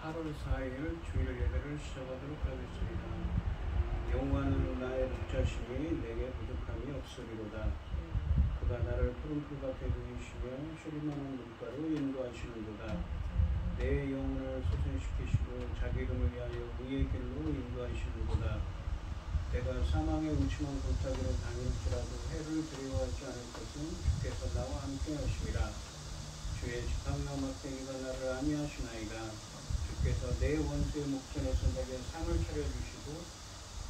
8월 4일 주일 예배를 시작하도록 하겠습니다. 여호와는 나의 목자시니 내게 부족함이 없으리로다. 그가 나를 푸른 풀밭에 누이시며 쉬릴 만한 물가로 인도하시는도다. 내 영혼을 소생시키시고 자기 이름을 위하여 의의 길로 인도하시는도다. 내가 사망의 음침한 골짜기로 다닐지라도 해를 두려워하지 않을 것은 주께서 나와 함께 하심이라. 주의 지팡이와 막대기가 나를 안위하시나이다. 주께서 내 원수의 목전에서 내게 상을 차려주시고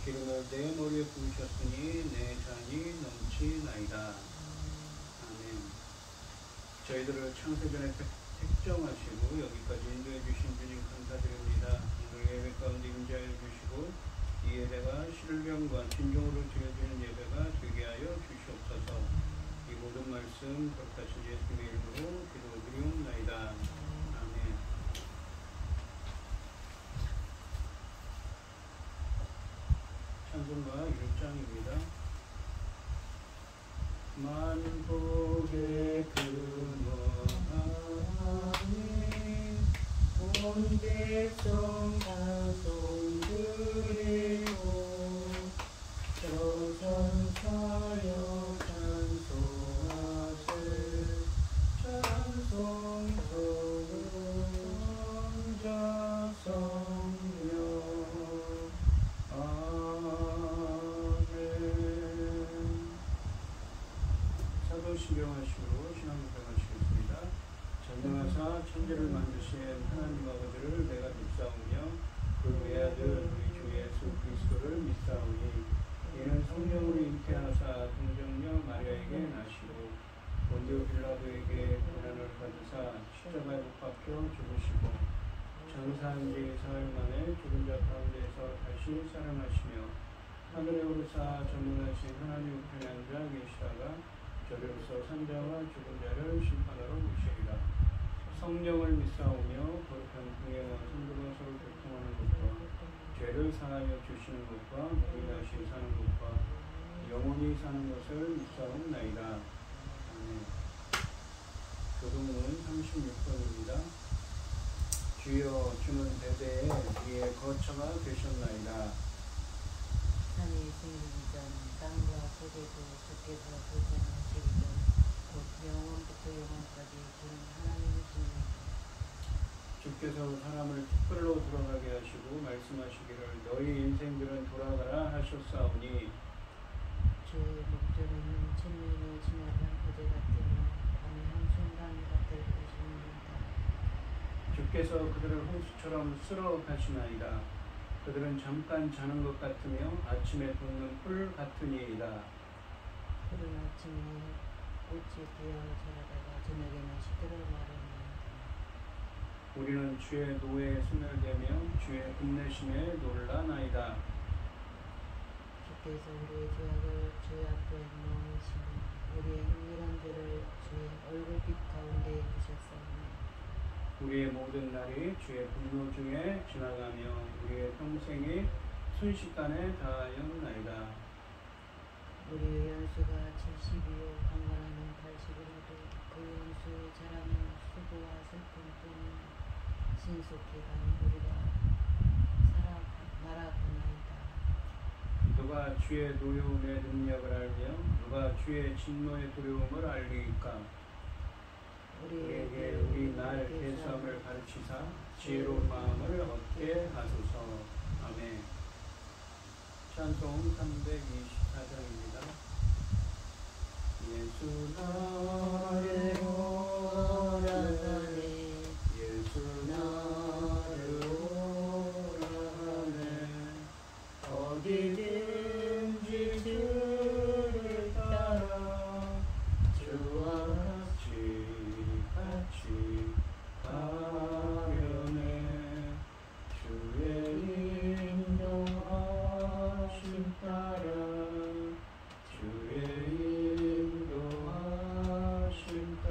기름을 내 머리에 부으셨으니 내 잔이 넘치나이다. 아멘. 저희들을 창세전에 택정하시고 여기까지 인도해 주신 주님 감사드립니다. 오늘 예배 가운데 임재하여 주시고 이 예배가 신령과 진정으로 드려지는 예배가 되게 하여 주시옵소서. 이 모든 말씀 거룩하신 예수님의 이름으로 기도드리옵나이다. 아멘. 찬송가 1장입니다. 만복의 근원하니 온 백성 찬송 드리고 저전사여 찬송하세. 찬송 성자 성령 신경하시고 신앙고백하시겠습니다. 전능하사 천지를 만드신 하나님 아버지를 내가 믿사오며 그 외아들 우리 주 예수 그리스도를 믿사오니 이는 성령으로 잉태하사 동정녀 마리아에게 나시고 본디오 빌라도에게 고난을 받으사 십자가에 못 박혀 죽으시고 장사한 지 사흘 만에 죽은 자 가운데서 다시 살아나시며 하늘에 오르사 전능하신 하나님 우편에 앉아 계시다가 저리로서 산자와 죽은 자를 심판하러 오시리라. 성령을 믿사오며 거룩한 공예와 성도가 서로 교통하는 것과 죄를 사하여 주시는 것과 몸이 다시 사는 것과 영원히 사는 것을 믿사옵나이다. 아멘. 교동문 36번입니다. 주여 주는 대대에 위에 거처가 되셨나이다. 하늘이 생기기 전 땅과 세계도 주께서 불편하시기 전 곧 영원부터 영원까지 주는 하나님이십니다. 주께서 사람을 특별로 돌아가게 하시고 말씀하시기를 너희 인생들은 돌아가라 하셨사오니 주의 목전에는 천년이 지나간 그대 같으며 밤의 한순간 같을 것입니다. 주께서 그들을 홍수처럼 쓸어 가시나이다. 그들은 잠깐 자는 것 같으며 아침에 돋는 풀 같으니이다. 푸른 아침에 꽃이 피어 자라다가 저녁에는 시들어 마릅니다. 우리는 주의 노에 소멸되며 주의 인내심에 놀라나이다. 주께서 우리의 죄악을 주의 앞에 놓으시니 우리의 은밀한 죄를 주의 얼굴빛 가운데 두셨사오니 우리의 모든 날이 주의 분노 중에 지나가며 우리의 평생이 순식간에 다하였나이다. 우리의 연수가 70이요 강건하면 80이라도 그 연수의 자랑은 수고와 슬픔뿐이요 신속히 가는 우리가 날아가나이다. 누가 주의 노여움의 능력을 알며 누가 주의 진노의 두려움을 알리까? 우리에게 우리 날 계수함을 가르치사 지혜로운 마음을 얻게 하소서. 아멘. 찬송 324장입니다. 예수 나를 오라하네 예수 나를 오라하네 어디든지 주를 따라 주와 같이 가려네 주의 인도하심 따라 주의 인도하심 따라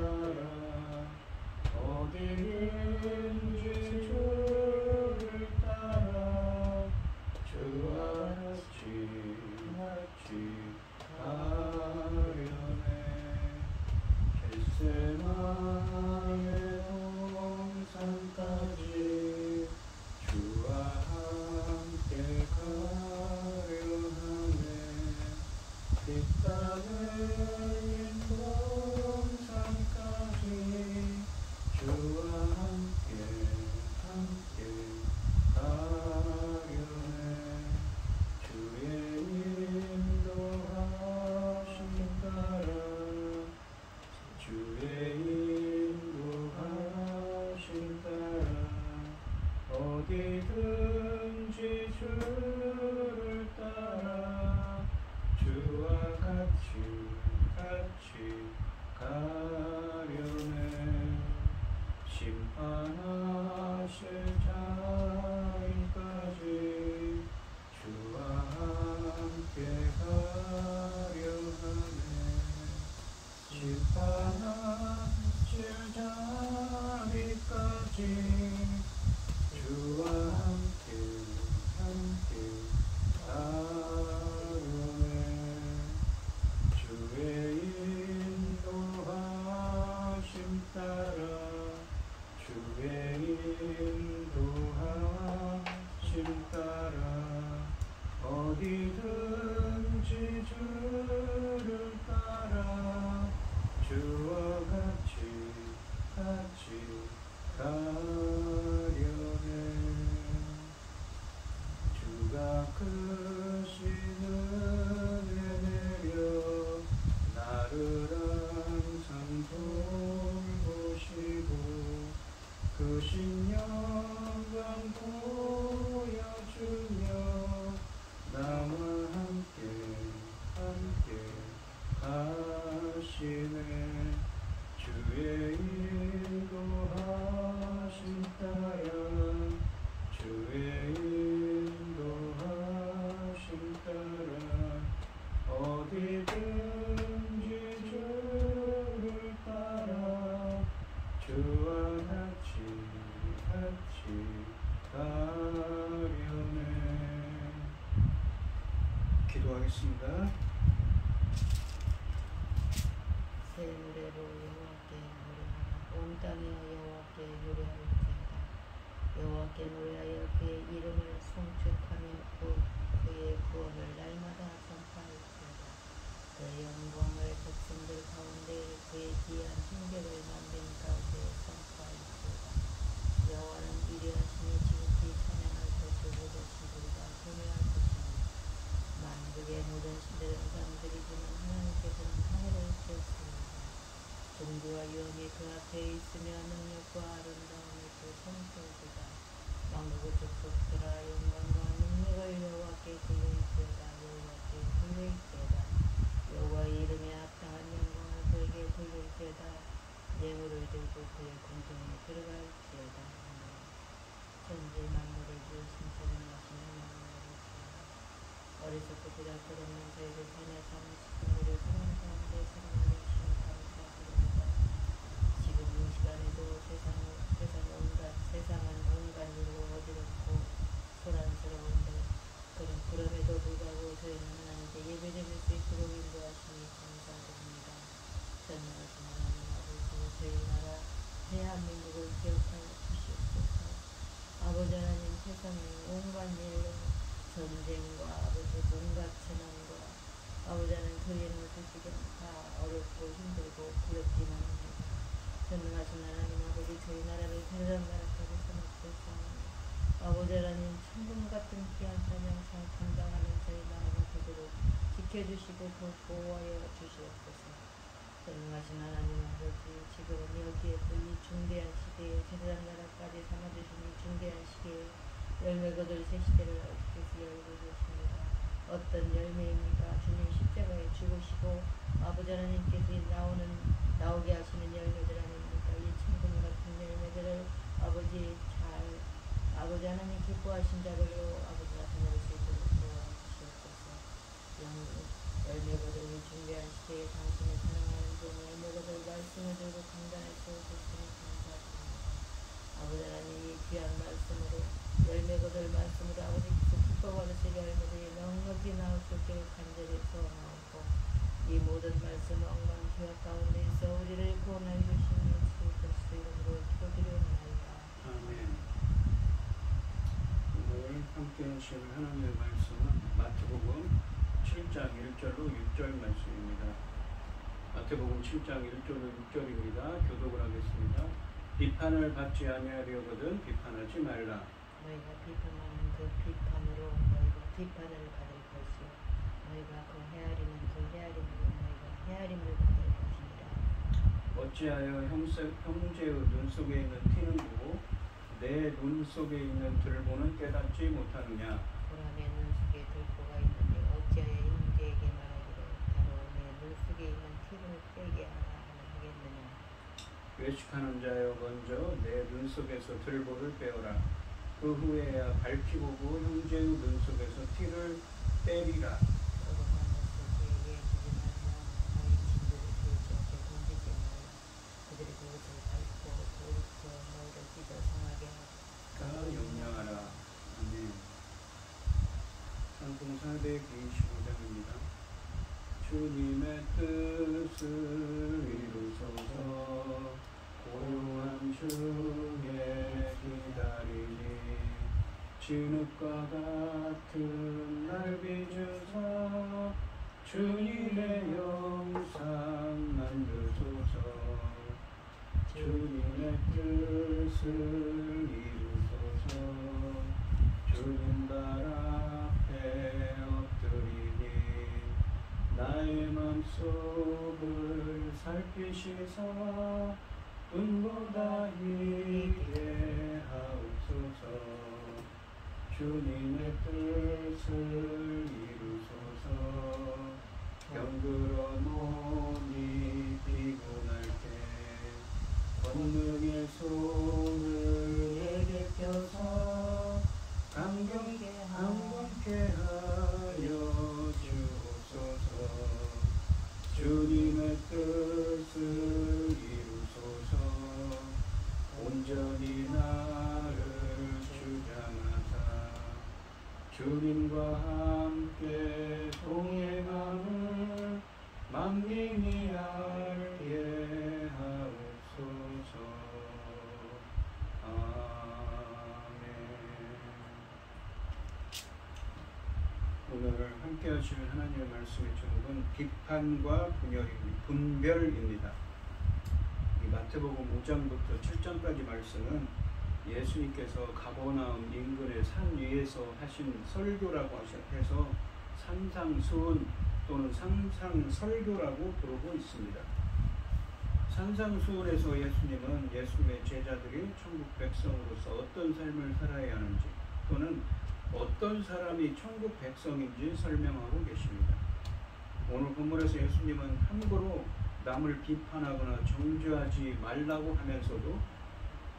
심판하실 자리까지 주와 함께 가려 하네. 심판하실 자리까지 주와 함께 가려네. 주의 인도하심 따라 주의 인도하심 따라 어디든지 주를 따라 주와 같이 가려네. 주가 크신 은혜 내려 나를 항상 돌보시고 크신 영광 보여주며 나와 함께 가시네. 주의 인도하심 따라 주의 인도하심 따라 어디든지 주를 따라 주와 같이 가려네. 기도하겠습니다. 새 노래로 여호와께 노래하라. 온 땅이여 여호와께 노래할지어다. 여호와께 노래하여 그의 이름을 송축하며 그의 구원을 날마다 선포할지어다. 그의 영광을 백성들 가운데 그의 귀한 행적을 만민 가운데 선포할지어다. 여호와는 위대하시니 지극히 찬양할 것을 모든 신들과 소멸할 것이니 만국의 모든 신들은 잠들이지만 하나님께서는 하늘을 지었습니다. 종교와 유언이 그 앞에 있으며 능력과 아름다움이 그 성소이다. 만국의 족속들아 영광과 능력을 여호와께 돌릴지어다. 여호와께 돌릴지어다. 여호와의 이름에 합당한 영광을 그에게 돌릴지어다. 예물을 들고 그의 궁정에 들어갈지어다. 천지 만물을 지으신 전능하신 하나님을 어리석고 부잡것없는 저희를 산에 삼으시고 우리를 사랑 가운데 사랑하여 주시니 감사드립니다. 지금 이 시간에도 세상은 온갖 일로 어지럽고 소란스러운데 그럼에도 불구하고 저희는 하나님께 예배드릴 수 있도록 인도하시니 감사드립니다. 전능하신 하나님 아버지, 저희 나라 대한민국을 기억하여 주시옵소서. 아버지 하나님, 세상에 온갖 일로 전쟁과 아버지 온갖 재난과 아버지 하나님 그 이름을 드시기는 다 어렵고 힘들고 두렵기만 합니다. 전능하신 하나님 아버지, 저희 나라를 세상 나라까지 삼으셨사오니 아버지 하나님 천금 같은 귀한 사명상 감당하는 저희 나라가 되도록 지켜주시고 보호하여 주시옵소서. 전능하신 하나님 아버지, 지금 여기에 또 이 중대한 시대에 세상 나라까지 삼아주시니 중대한 시대에 열매 거둘 새 시대를 주께서 열고 계십니다. 어떤 열매입니까? 주님 십자가에 죽으시고 아버지 하나님께서 나오게 하시는 열매들 아닙니까? 이 천금 같은 열매들을 아버지 하나님 기뻐하신 자들로 아버지 나타낼 수 있도록 도와주시옵소서. 열매 거둘 이 중대한 시대에 당신을 사랑하는 종 열매 거둘 말씀을 들고 강단에 세우셨으니 감사합니다. 아버지 하나님 이 귀한 말씀으로 열매 거둘 말씀으로 아버지께서 기뻐 받으실 열매들이 넉넉히 나올 수 있기를 간절히 소원하고 이 모든 말씀 엉망 기와 가운데 있어 우리를 구원하여 주신 예수 그리스도 이름으로 기도드리옵나이다. 아멘. 오늘 함께 하실 하나님의 말씀은 마태복음 7장 1절로 6절 말씀입니다. 마태복음 7장 1절로 6절입니다. 교독을 하겠습니다. 비판을 받지 아니하려거든 비판하지 말라. 너희가 비판하는 그 비판으로 너희가 비판을 받을 것이요 너희가 그 헤아리는 그 헤아림으로 너희가 헤아림을 받을 것이니라. 어찌하여 형제의 눈 속에 있는 티는 보고 내 눈 속에 있는 들보는 깨닫지 못하느냐. 보라 내 눈 속에 들보가 있는데 어찌하여 형제에게 말하기를 바로 내 눈 속에 있는 티를 빼게 하라 하겠느냐. 외식하는 자여 먼저 내 눈 속에서 들보를 빼어라. 그 후에야 밝히 보고 형제의 눈 속에서 티를 빼리라. 영령하라. 아멘. 찬송 425장입니다. 주님의 뜻을 이루소서. 고요한 중에 기다리니 진흙과 같은 날 빚으사 주님의 영상 만드소서. 주님의 뜻을 이루소서. 주님 발 앞에 엎드리니 나의 맘속을 살피시사 눈보다 있게 하옵소서. 주님의 뜻을 이루소서. 병들어 몸이 피곤할 때 권능의 손을 내게 펴서 감격케 하여 주옵소서. 주님의 뜻을 이루소서. 온전히 나를 주장하사 주님과 함께 동행함을 만민이 알게 하옵소서. 아멘. 오늘 함께 하실 하나님의 말씀의 제목은 비판과 분별입니다. 이 마태복음 5장부터 7장까지 말씀은 예수님께서 가버나움 인근의 산 위에서 하신 설교라고 해서 산상수훈 또는 상상설교라고 부르고 있습니다. 산상수훈에서 예수님은 예수님의 제자들이 천국 백성으로서 어떤 삶을 살아야 하는지 또는 어떤 사람이 천국 백성인지 설명하고 계십니다. 오늘 본문에서 예수님은 함부로 남을 비판하거나 정죄하지 말라고 하면서도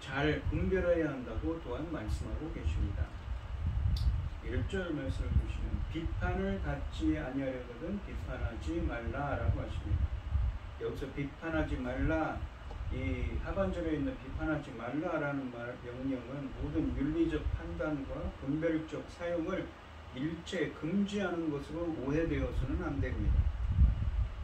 잘 분별해야 한다고 또한 말씀하고 계십니다. 1절 말씀을 보시면 비판을 받지 아니하려거든 비판하지 말라라고 하십니다. 여기서 비판하지 말라, 이 하반절에 있는 비판하지 말라라는 명령은 모든 윤리적 판단과 분별적 사용을 일체 금지하는 것으로 오해되어서는 안 됩니다.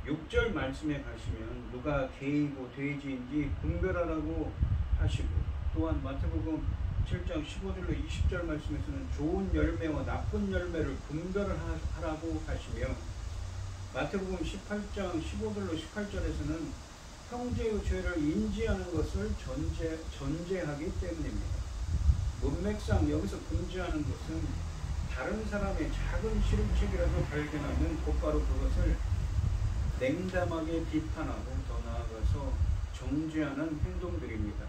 6절 말씀에 가시면 누가 개이고 돼지인지 분별하라고 하시고, 또한 마태복음 7장 15절로 20절 말씀에서는 좋은 열매와 나쁜 열매를 분별하라고 하시며, 마태복음 18장 15절로 18절에서는 형제의 죄를 인지하는 것을 전제하기 때문입니다. 문맥상 여기서 금지하는 것은 다른 사람의 작은 실책이라도 발견하면 곧바로 그것을 냉담하게 비판하고 더 나아가서 정죄하는 행동들입니다.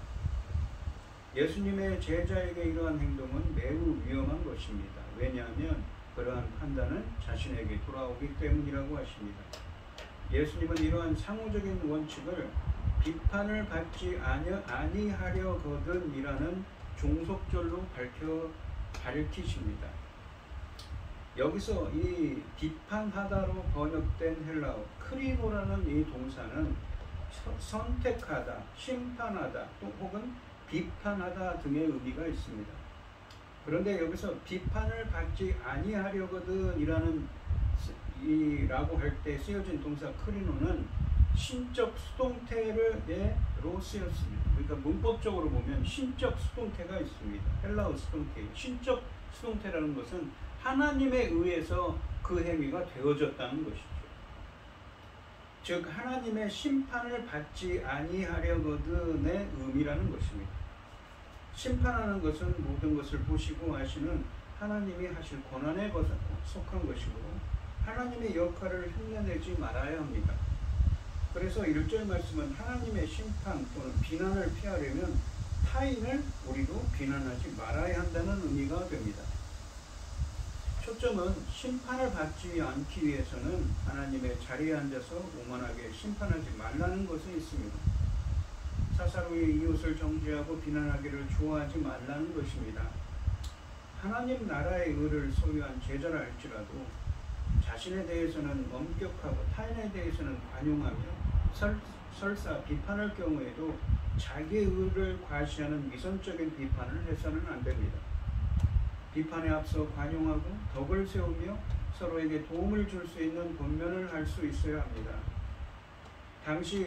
예수님의 제자에게 이러한 행동은 매우 위험한 것입니다. 왜냐하면 그러한 판단은 자신에게 돌아오기 때문이라고 하십니다. 예수님은 이러한 상호적인 원칙을 비판을 받지 아니하려거든 이라는 종속절로 밝히십니다. 여기서 이 비판하다로 번역된 헬라어 크리노라는 이 동사는 선택하다, 심판하다, 또 혹은 비판하다 등의 의미가 있습니다. 그런데 여기서 비판을 받지 아니하려거든 이라고 할 때 쓰여진 동사 크리노는 신적 수동태로 쓰였습니다. 그러니까 문법적으로 보면 신적 수동태가 있습니다. 헬라어 수동태. 신적 수동태라는 것은 하나님에 의해서 그 행위가 되어졌다는 것이죠. 즉 하나님의 심판을 받지 아니하려거든의 의미라는 것입니다. 심판하는 것은 모든 것을 보시고 하시는 하나님이 하실 권한에 속한 것이고 하나님의 역할을 흉내내지 말아야 합니다. 그래서 1절 말씀은 하나님의 심판 또는 비난을 피하려면 타인을 우리도 비난하지 말아야 한다는 의미가 됩니다. 초점은 심판을 받지 않기 위해서는 하나님의 자리에 앉아서 오만하게 심판하지 말라는 것에 있습니다. 사사로이 이웃을 정죄하고 비난하기를 좋아하지 말라는 것입니다. 하나님 나라의 의를 소유한 제자라 할지라도 자신에 대해서는 엄격하고 타인에 대해서는 관용하며 설사 비판할 경우에도 자기의 의를 과시하는 위선적인 비판을 해서는 안 됩니다. 비판에 앞서 관용하고 덕을 세우며 서로에게 도움을 줄 수 있는 권면을 할 수 있어야 합니다.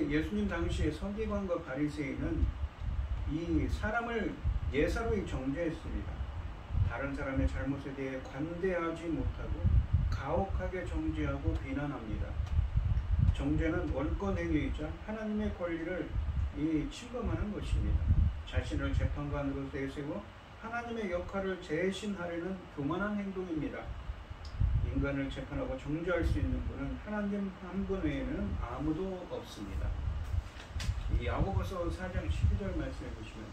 예수님 당시의 서기관과 바리새인은 이 사람을 예사로이 정죄했습니다. 다른 사람의 잘못에 대해 관대하지 못하고 가혹하게 정죄하고 비난합니다. 정죄는 원권행위이자 하나님의 권리를 침범하는 것입니다. 자신을 재판관으로 내세워 하나님의 역할을 대신하려는 교만한 행동입니다. 인간을 재판하고 정죄할 수 있는 분은 하나님 한 분 외에는 아무도 없습니다. 이 야고보서 4장 12절 말씀해 보시면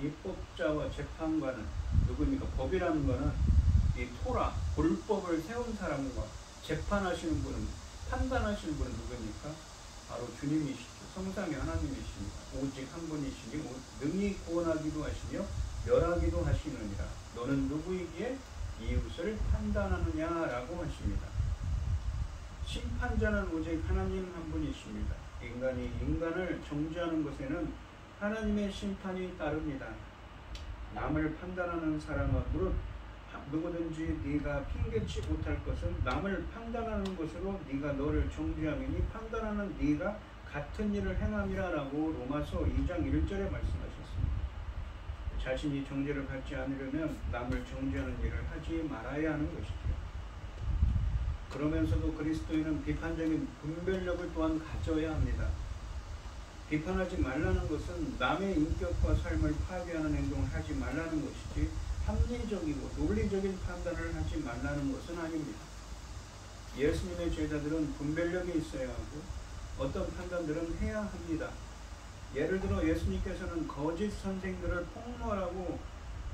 입법자와 재판관은 누구입니까? 법이라는 것은 이 토라, 불법을 세운 사람과 재판하시는 분은, 판단하시는 분은 누구입니까? 바로 주님이시죠. 성삼위 하나님이십니다. 오직 한 분이시니 능히 구원하기도 하시며 멸하기도 하시느니라. 너는 누구이기에 이웃을 판단하느냐라고 하십니다. 심판자는 오직 하나님 한 분이십니다. 인간이 인간을 정죄하는 것에는 하나님의 심판이 따릅니다. 남을 판단하는 사람은 무릇 누구든지 네가 핑계치 못할 것은 남을 판단하는 것으로 네가 너를 정죄하느니 판단하는 네가 같은 일을 행함이라라고 로마서 2장 1절에 말씀하셨습니다. 자신이 정죄를 받지 않으려면 남을 정죄하는 일을 하지 말아야 하는 것이죠. 그러면서도 그리스도인은 비판적인 분별력을 또한 가져야 합니다. 비판하지 말라는 것은 남의 인격과 삶을 파괴하는 행동을 하지 말라는 것이지 합리적이고 논리적인 판단을 하지 말라는 것은 아닙니다. 예수님의 제자들은 분별력이 있어야 하고 어떤 판단들은 해야 합니다. 예를 들어 예수님께서는 거짓 선생들을 폭로하라고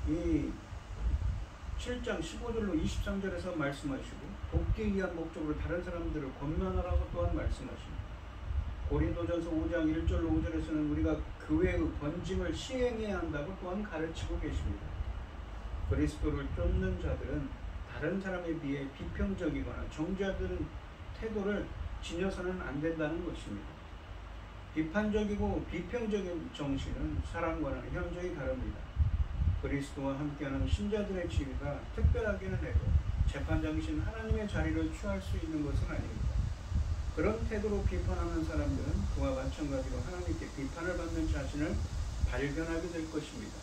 이 7장 15절로 23절에서 말씀하시고 돕기 위한 목적으로 다른 사람들을 권면하라고 또한 말씀하십니다. 고린도전서 5장 1절로 5절에서는 우리가 교회의 권징을 시행해야 한다고 또한 가르치고 계십니다. 그리스도를 쫓는 자들은 다른 사람에 비해 비평적이거나 정죄하는 태도를 지녀서는 안 된다는 것입니다. 비판적이고 비평적인 정신은 사랑과는 현저히 다릅니다. 그리스도와 함께하는 신자들의 지위가 특별하기는 해도 재판장이신 하나님의 자리를 취할 수 있는 것은 아닙니다. 그런 태도로 비판하는 사람들은 그와 마찬가지로 하나님께 비판을 받는 자신을 발견하게 될 것입니다.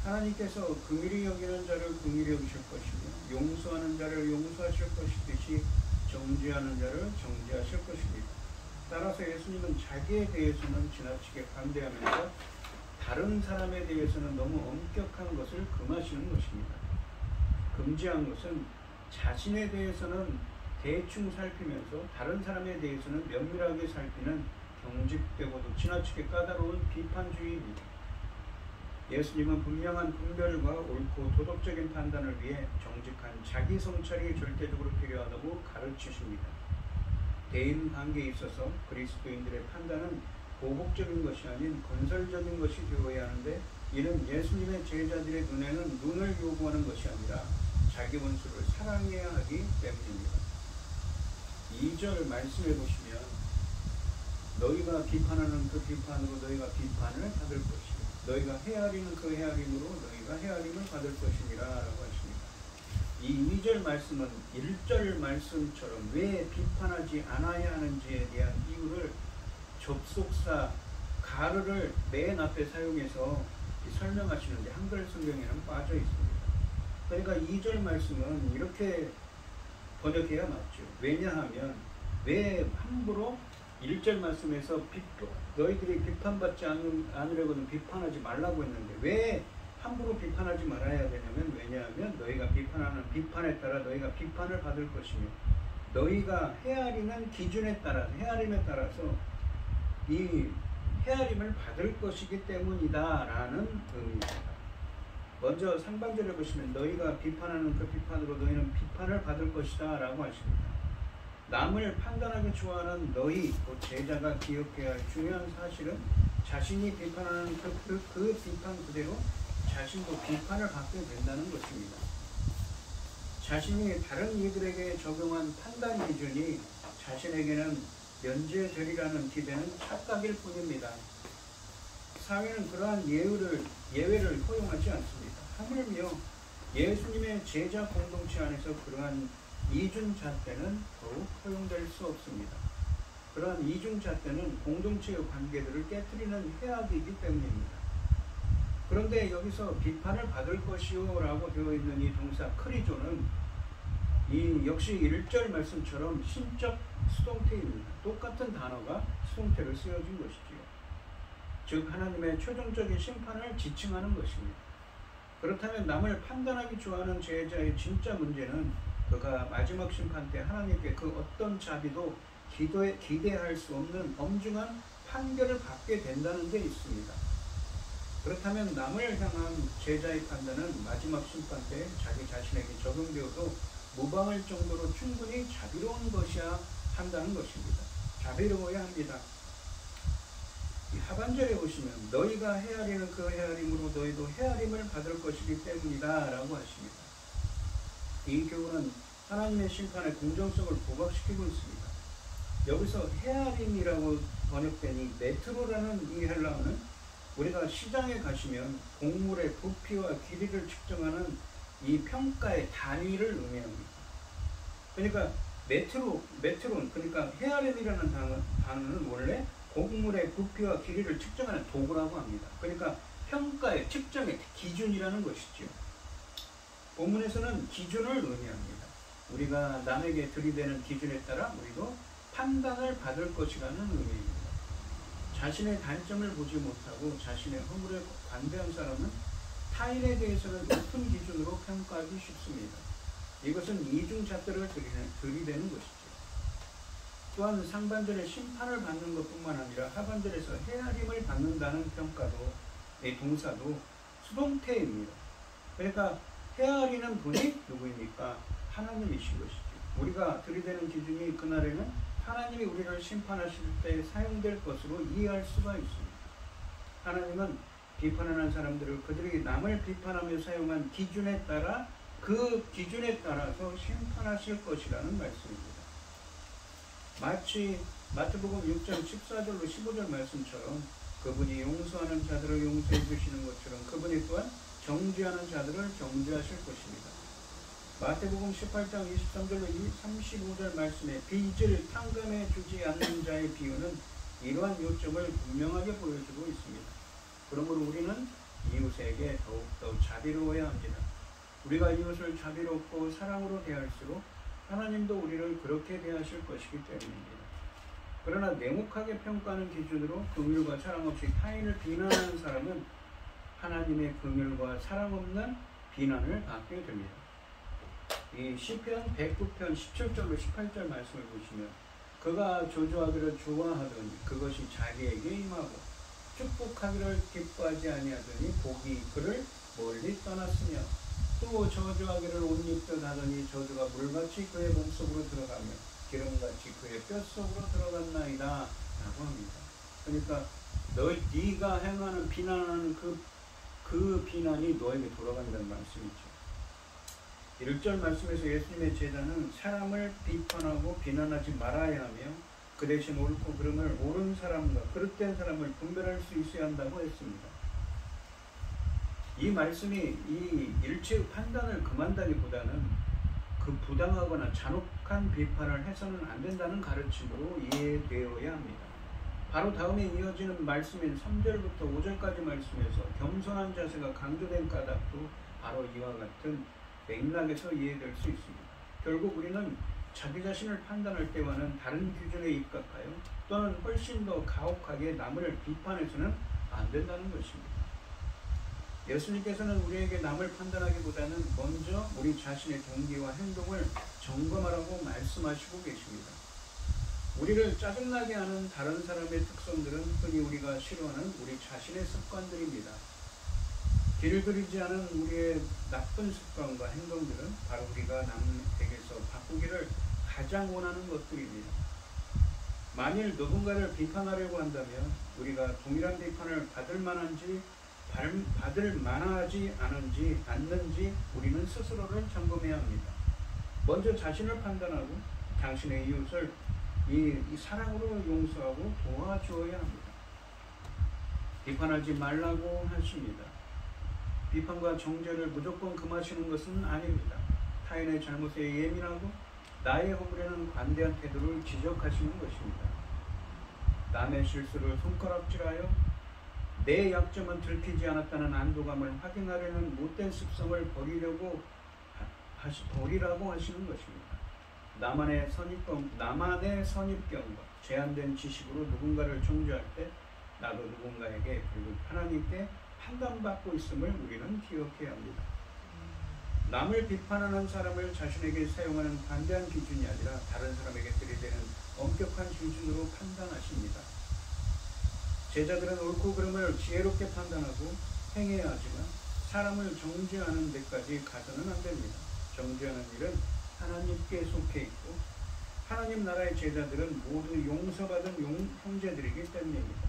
하나님께서 긍휼히 여기는 자를 긍휼히 여기실 것이며 용서하는 자를 용서하실 것이듯이 정죄하는 자를 정죄하실 것입니다. 따라서 예수님은 자기에 대해서는 지나치게 반대하면서 다른 사람에 대해서는 너무 엄격한 것을 금하시는 것입니다. 금지한 것은 자신에 대해서는 대충 살피면서 다른 사람에 대해서는 면밀하게 살피는 경직되고도 지나치게 까다로운 비판주의입니다. 예수님은 분명한 분별과 옳고 도덕적인 판단을 위해 정직한 자기 성찰이 절대적으로 필요하다고 가르치십니다. 대인 관계에 있어서 그리스도인들의 판단은 보복적인 것이 아닌 건설적인 것이 되어야 하는데 이는 예수님의 제자들의 눈에는 눈을 요구하는 것이 아니라 자기 원수를 사랑해야 하기 때문입니다. 2절 말씀해 보시면 너희가 비판하는 그 비판으로 너희가 비판을 받을 것이며 너희가 헤아리는 그 헤아림으로 너희가 헤아림을 받을 것이니라 라고 하십니다. 이 2절 말씀은 1절 말씀처럼 왜 비판하지 않아야 하는지에 대한 이유를 접속사 가르를 맨 앞에 사용해서 설명하시는데 한글 성경에는 빠져 있습니다. 그러니까 2절 말씀은 이렇게 번역해야 맞죠. 왜냐하면 왜 함부로 1절 말씀에서 너희들이 비판받지 않으려고는 비판하지 말라고 했는데 왜 함부로 비판하지 말아야 되냐면 왜냐하면 너희가 비판하는 비판에 따라 너희가 비판을 받을 것이며 너희가 헤아리는 기준에 따라 헤아림에 따라서 이 헤아림을 받을 것이기 때문이다 라는 의미입니다. 먼저 상반절에 보시면 너희가 비판하는 그 비판으로 너희는 비판을 받을 것이다 라고 하십니다. 남을 판단하기 좋아하는 너희, 곧 제자가 기억해야 할 중요한 사실은 자신이 비판하는 그 비판 그대로 자신도 비판을 받게 된다는 것입니다. 자신이 다른 이들에게 적용한 판단 기준이 자신에게는 면제되리라는 기대는 착각일 뿐입니다. 사회는 그러한 예외를 허용하지 않습니다. 하물며 예수님의 제자 공동체 안에서 그러한 이중잣대는 더욱 허용될 수 없습니다. 그러한 이중잣대는 공동체의 관계들을 깨트리는 해악이기 때문입니다. 그런데 여기서 비판을 받을 것이요 라고 되어 있는 이 동사 크리조는 역시 1절 말씀처럼 신적 수동태입니다. 똑같은 단어가 수동태로 쓰여진 것이지요. 즉 하나님의 최종적인 심판을 지칭하는 것입니다. 그렇다면 남을 판단하기 좋아하는 제자의 진짜 문제는 그가 마지막 심판 때 하나님께 그 어떤 자비도 기대할 수 없는 엄중한 판결을 받게 된다는 데 있습니다. 그렇다면 남을 향한 제자의 판단은 마지막 심판 때 자기 자신에게 적용되어도 무방할 정도로 충분히 자비로운 것이야 한다는 것입니다. 자비로워야 합니다. 이 하반절에 보시면 너희가 헤아리는 그 헤아림으로 너희도 헤아림을 받을 것이기 때문이다 라고 하십니다. 이 교훈은 하나님의 심판의 공정성을 부각시키고 있습니다. 여기서 헤아림이라고 번역된 이 메트로라는 이 헬라어는 우리가 시장에 가시면 곡물의 부피와 길이를 측정하는 이 평가의 단위를 의미합니다. 그러니까 메트론 그러니까 헤아림이라는 단어는 원래 곡물의 부피와 길이를 측정하는 도구라고 합니다. 그러니까 평가의 측정의 기준이라는 것이죠. 본문에서는 기준을 의미합니다. 우리가 남에게 들이대는 기준에 따라 우리도 판단을 받을 것이라는 의미입니다. 자신의 단점을 보지 못하고 자신의 허물에 관대한 사람은 타인에 대해서는 높은 기준으로 평가하기 쉽습니다. 이것은 이중잣대를 들이대는 것이죠. 또한 상반절에 심판을 받는 것뿐만 아니라 하반절에서 헤아림을 받는다는 평가도, 이 동사도 수동태입니다. 그러니까 헤아리는 분이 누구입니까? 하나님이신 것이죠. 우리가 들이대는 기준이 그날에는 하나님이 우리를 심판하실 때 사용될 것으로 이해할 수가 있습니다. 하나님은 비판하는 사람들을 그들이 남을 비판하며 사용한 기준에 따라 그 기준에 따라서 심판하실 것이라는 말씀입니다. 마치 마태복음 6장 14절로 15절 말씀처럼 그분이 용서하는 자들을 용서해 주시는 것처럼 그분이 또한 정죄하는 자들을 정죄하실 것입니다. 마태복음 18장 23절로 35절 말씀에 빚을 탕감해 주지 않는 자의 비유는 이러한 요점을 분명하게 보여주고 있습니다. 그러므로 우리는 이웃에게 더욱더 자비로워야 합니다. 우리가 이웃을 자비롭고 사랑으로 대할수록 하나님도 우리를 그렇게 대하실 것이기 때문입니다. 그러나 냉혹하게 평가하는 기준으로 긍휼과 사랑 없이 타인을 비난하는 사람은 하나님의 긍휼과 사랑 없는 비난을 받게 됩니다. 이 시편 109편 17절로 18절 말씀을 보시면 그가 저주하기를 좋아하더니 그것이 자기에게 임하고 축복하기를 기뻐하지 아니하더니 복이 그를 멀리 떠났으며 또 저주하기를 옷 입듯 하더니 저주가 물같이 그의 몸속으로 들어가며 기름같이 그의 뼛속으로 들어갔나이다 라고 합니다. 그러니까 네가 행하는 비난하는 그 비난이 너에게 돌아간다는 말씀이죠. 1절 말씀에서 예수님의 제자는 사람을 비판하고 비난하지 말아야 하며 그 대신 옳고 그름을 옳은 사람과 그릇된 사람을 분별할 수 있어야 한다고 했습니다. 이 말씀이 이 일체의 판단을 금한다기보다는 그 부당하거나 잔혹한 비판을 해서는 안 된다는 가르침으로 이해되어야 합니다. 바로 다음에 이어지는 말씀인 3절부터 5절까지 말씀에서 겸손한 자세가 강조된 까닭도 바로 이와 같은 맥락에서 이해될 수 있습니다. 결국 우리는 자기 자신을 판단할 때와는 다른 기준에 입각하여 또는 훨씬 더 가혹하게 남을 비판해서는 안 된다는 것입니다. 예수님께서는 우리에게 남을 판단하기보다는 먼저 우리 자신의 동기와 행동을 점검하라고 말씀하시고 계십니다. 우리를 짜증나게 하는 다른 사람의 특성들은 흔히 우리가 싫어하는 우리 자신의 습관들입니다. 길들이지 않은 우리의 나쁜 습관과 행동들은 바로 우리가 남에게서 바꾸기를 가장 원하는 것들입니다. 만일 누군가를 비판하려고 한다면 우리가 동일한 비판을 받을 만하지 않는지 우리는 스스로를 점검해야 합니다. 먼저 자신을 판단하고 당신의 이웃을 이 사랑으로 용서하고 도와주어야 합니다. 비판하지 말라고 하십니다. 비판과 정죄를 무조건 금하시는 것은 아닙니다. 타인의 잘못에 예민하고 나의 허물에는 관대한 태도를 지적하시는 것입니다. 남의 실수를 손가락질하여 내 약점은 들키지 않았다는 안도감을 확인하려는 못된 습성을 버리라고 하시는 것입니다. 나만의 선입견과 제한된 지식으로 누군가를 정죄할 때 나도 누군가에게 결국 하나님께 판단받고 있음을 우리는 기억해야 합니다. 남을 비판하는 사람을 자신에게 사용하는 관대한 기준이 아니라 다른 사람에게 들이대는 엄격한 기준으로 판단하십니다. 제자들은 옳고 그름을 지혜롭게 판단하고 행해야 하지만 사람을 정죄하는 데까지 가서는 안 됩니다. 정죄하는 일은 하나님께 속해 있고 하나님 나라의 제자들은 모두 용서받은 형제들이기 때문입니다.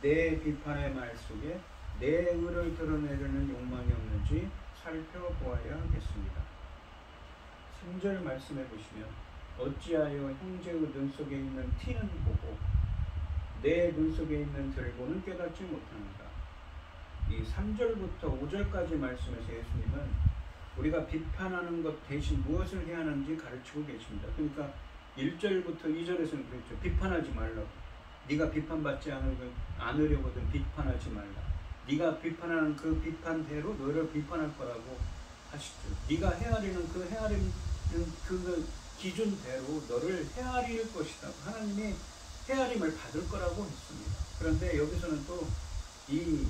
내 비판의 말 속에 내 의를 드러내려는 욕망이 없는지 살펴보아야 하겠습니다. 3절 말씀해 보시면 어찌하여 형제의 눈 속에 있는 티는 보고 내 눈 속에 있는 들보는 깨닫지 못하는가. 이 3절부터 5절까지 말씀에서 예수님은 우리가 비판하는 것 대신 무엇을 해야 하는지 가르치고 계십니다. 그러니까 1절부터 2절에서는 그랬죠. 비판하지 말라고. 네가 비판받지 않으려거든 비판하지 말라. 네가 비판하는 그 비판대로 너를 비판할 거라고 하시죠. 네가 헤아리는 그 기준대로 너를 헤아릴 것이다. 하나님이 헤아림을 받을 거라고 했습니다. 그런데 여기서는 또 이